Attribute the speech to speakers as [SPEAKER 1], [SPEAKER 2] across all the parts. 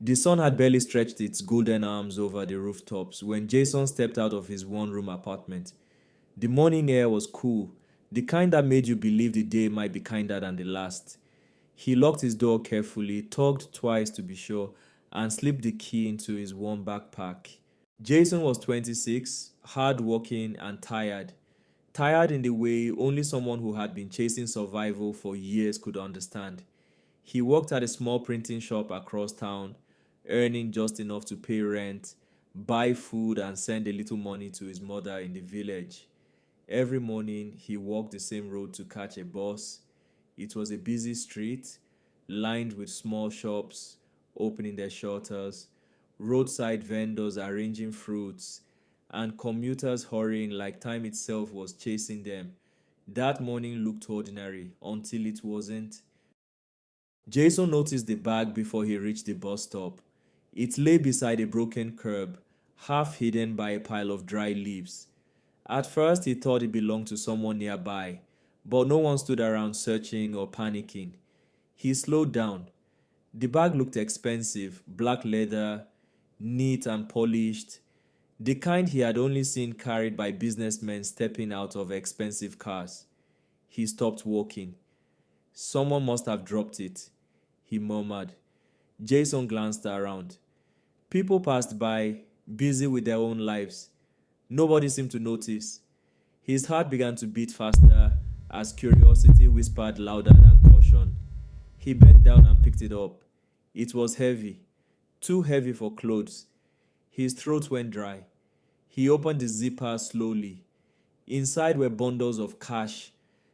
[SPEAKER 1] The sun had barely stretched its golden arms over the rooftops when Jason stepped out of his one-room apartment. The morning air was cool, the kind that made you believe the day might be kinder than the last. He locked his door carefully, tugged twice to be sure, and slipped the key into his warm backpack. Jason was 26, hard-working and tired. Tired in the way only someone who had been chasing survival for years could understand. He worked at a small printing shop across town, earning just enough to pay rent, buy food, and send a little money to his mother in the village. Every morning, he walked the same road to catch a bus. It was a busy street, lined with small shops opening their shutters, roadside vendors arranging fruits, and commuters hurrying like time itself was chasing them. That morning looked ordinary until it wasn't. Jason noticed the bag before he reached the bus stop. It lay beside a broken curb, half hidden by a pile of dry leaves. At first, he thought it belonged to someone nearby, but no one stood around searching or panicking. He slowed down. The bag looked expensive, black leather, neat and polished, the kind he had only seen carried by businessmen stepping out of expensive cars. He stopped walking. Someone must have dropped it, he murmured. Jason glanced around. People passed by, busy with their own lives. Nobody seemed to notice. His heart began to beat faster as curiosity whispered louder than caution. He bent down and picked it up. It was heavy, too heavy for clothes. His throat went dry. He opened the zipper slowly. Inside were bundles of cash,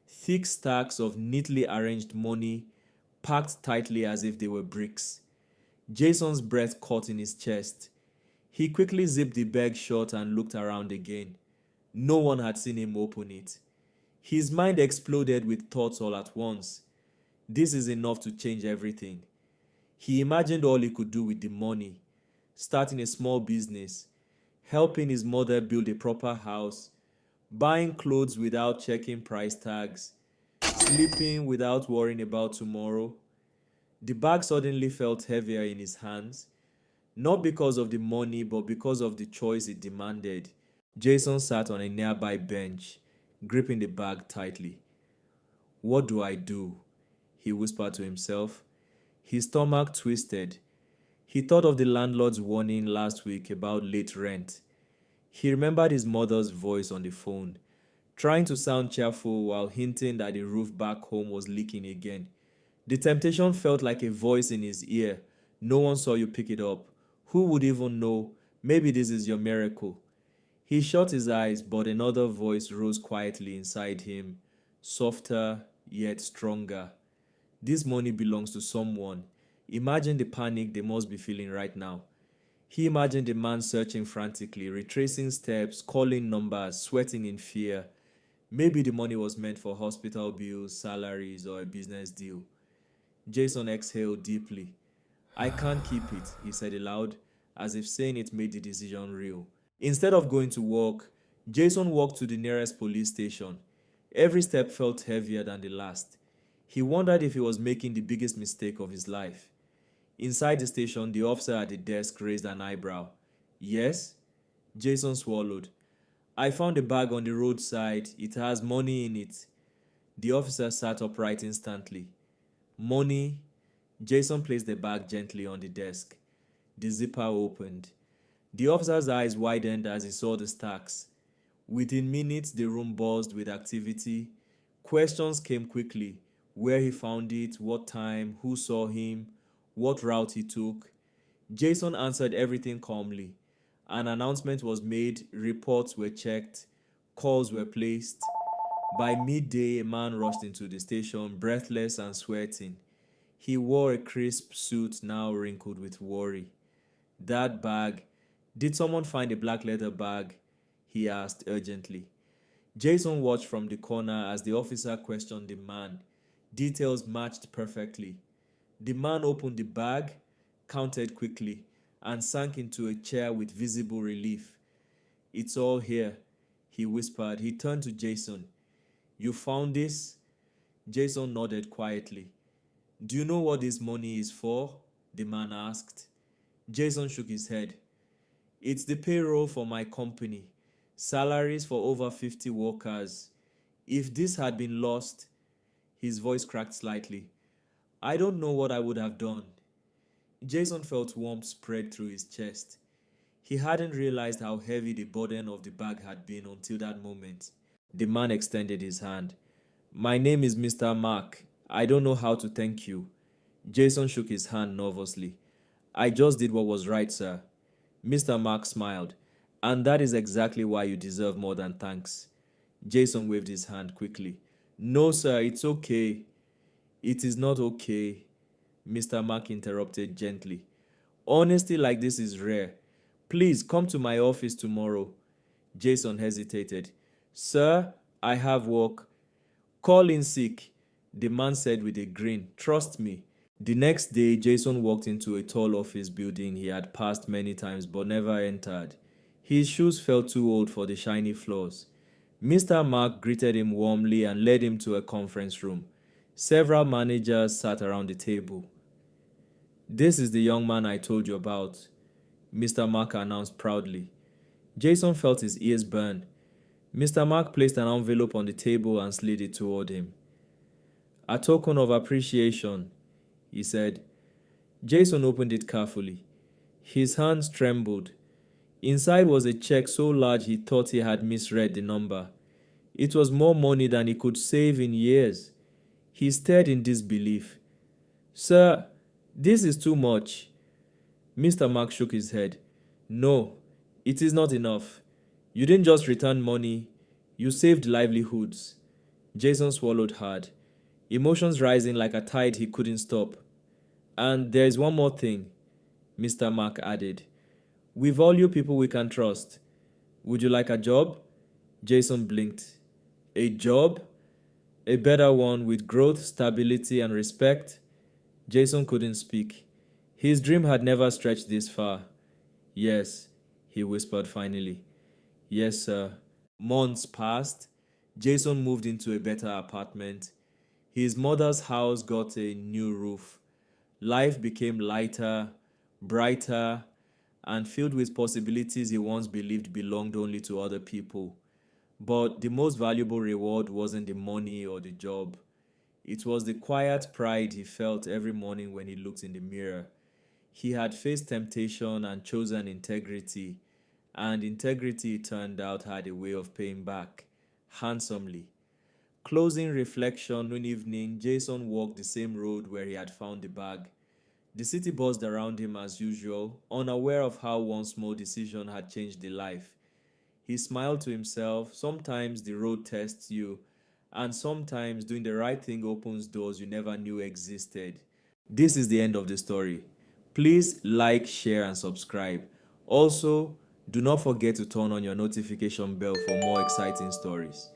[SPEAKER 1] thick stacks of neatly arranged money, packed tightly as if they were bricks. Jason's breath caught in his chest. He quickly zipped the bag shut and looked around again. No one had seen him open it. His mind exploded with thoughts all at once. This is enough to change everything. He imagined all he could do with the money, starting a small business, helping his mother build a proper house, buying clothes without checking price tags, sleeping without worrying about tomorrow. The bag suddenly felt heavier in his hands, not because of the money, but because of the choice it demanded. Jason sat on a nearby bench, gripping the bag tightly. What do I do? He whispered to himself. His stomach twisted. He thought of the landlord's warning last week about late rent. He remembered his mother's voice on the phone, trying to sound cheerful while hinting that the roof back home was leaking again. The temptation felt like a voice in his ear. No one saw you pick it up. Who would even know? Maybe this is your miracle. He shut his eyes, but another voice rose quietly inside him, softer yet stronger. This money belongs to someone. Imagine the panic they must be feeling right now. He imagined the man searching frantically, retracing steps, calling numbers, sweating in fear. Maybe the money was meant for hospital bills, salaries, or a business deal. Jason exhaled deeply. I can't keep it, he said aloud, as if saying it made the decision real. Instead of going to work, Jason walked to the nearest police station. Every step felt heavier than the last. He wondered if he was making the biggest mistake of his life. Inside the station, the officer at the desk raised an eyebrow. Yes? Jason swallowed. I found a bag on the roadside. It has money in it. The officer sat upright instantly. Money? Jason placed the bag gently on the desk. The zipper opened. The officer's eyes widened as he saw the stacks. Within minutes, the room buzzed with activity. Questions came quickly: where he found it, what time, who saw him, what route he took. Jason answered everything calmly. An announcement was made, reports were checked, calls were placed. By midday, a man rushed into the station, breathless and sweating. He wore a crisp suit now wrinkled with worry. That bag. Did someone find a black leather bag? He asked urgently. Jason watched from the corner as the officer questioned the man. Details matched perfectly. The man opened the bag, counted quickly, and sank into a chair with visible relief. It's all here, he whispered. He turned to Jason. You found this? Jason nodded quietly. Do you know what this money is for? The man asked. Jason shook his head. It's the payroll for my company. Salaries for over 50 workers. If this had been lost, his voice cracked slightly. I don't know what I would have done. Jason felt warmth spread through his chest. He hadn't realized how heavy the burden of the bag had been until that moment. The man extended his hand. My name is Mr. Mark. I don't know how to thank you. Jason shook his hand nervously. I just did what was right, sir. Mr. Mark smiled. And that is exactly why you deserve more than thanks. Jason waved his hand quickly. No, sir, it's okay. It is not okay, Mr. Mark interrupted gently. Honesty like this is rare. Please come to my office tomorrow. Jason hesitated. Sir, I have work. Call in sick, the man said with a grin. Trust me. The next day, Jason walked into a tall office building he had passed many times but never entered. His shoes felt too old for the shiny floors. Mr. Mark greeted him warmly and led him to a conference room. Several managers sat around the table. This is the young man I told you about, Mr. Mark announced proudly. Jason felt his ears burn. Mr. Mark placed an envelope on the table and slid it toward him. A token of appreciation, he said. Jason opened it carefully. His hands trembled. Inside was a check so large he thought he had misread the number. It was more money than he could save in years. He stared in disbelief. Sir, this is too much. Mr. Mark shook his head. No, it is not enough. You didn't just return money, you saved livelihoods. Jason swallowed hard, emotions rising like a tide he couldn't stop. And there is one more thing, Mr. Mark added. We value people we can trust. Would you like a job? Jason blinked. A job? A better one with growth, stability, and respect? Jason couldn't speak. His dream had never stretched this far. Yes, he whispered finally. Yes, sir. Months passed. Jason moved into a better apartment. His mother's house got a new roof. Life became lighter, brighter, and filled with possibilities he once believed belonged only to other people. But the most valuable reward wasn't the money or the job. It was the quiet pride he felt every morning when he looked in the mirror. He had faced temptation and chosen integrity, and integrity, it turned out, had a way of paying back, handsomely. Closing reflection one evening, Jason walked the same road where he had found the bag. The city buzzed around him as usual, unaware of how one small decision had changed a life. He smiled to himself. Sometimes the road tests you, and sometimes doing the right thing opens doors you never knew existed. This is the end of the story. Please like, share, and subscribe. Also, do not forget to turn on your notification bell for more exciting stories.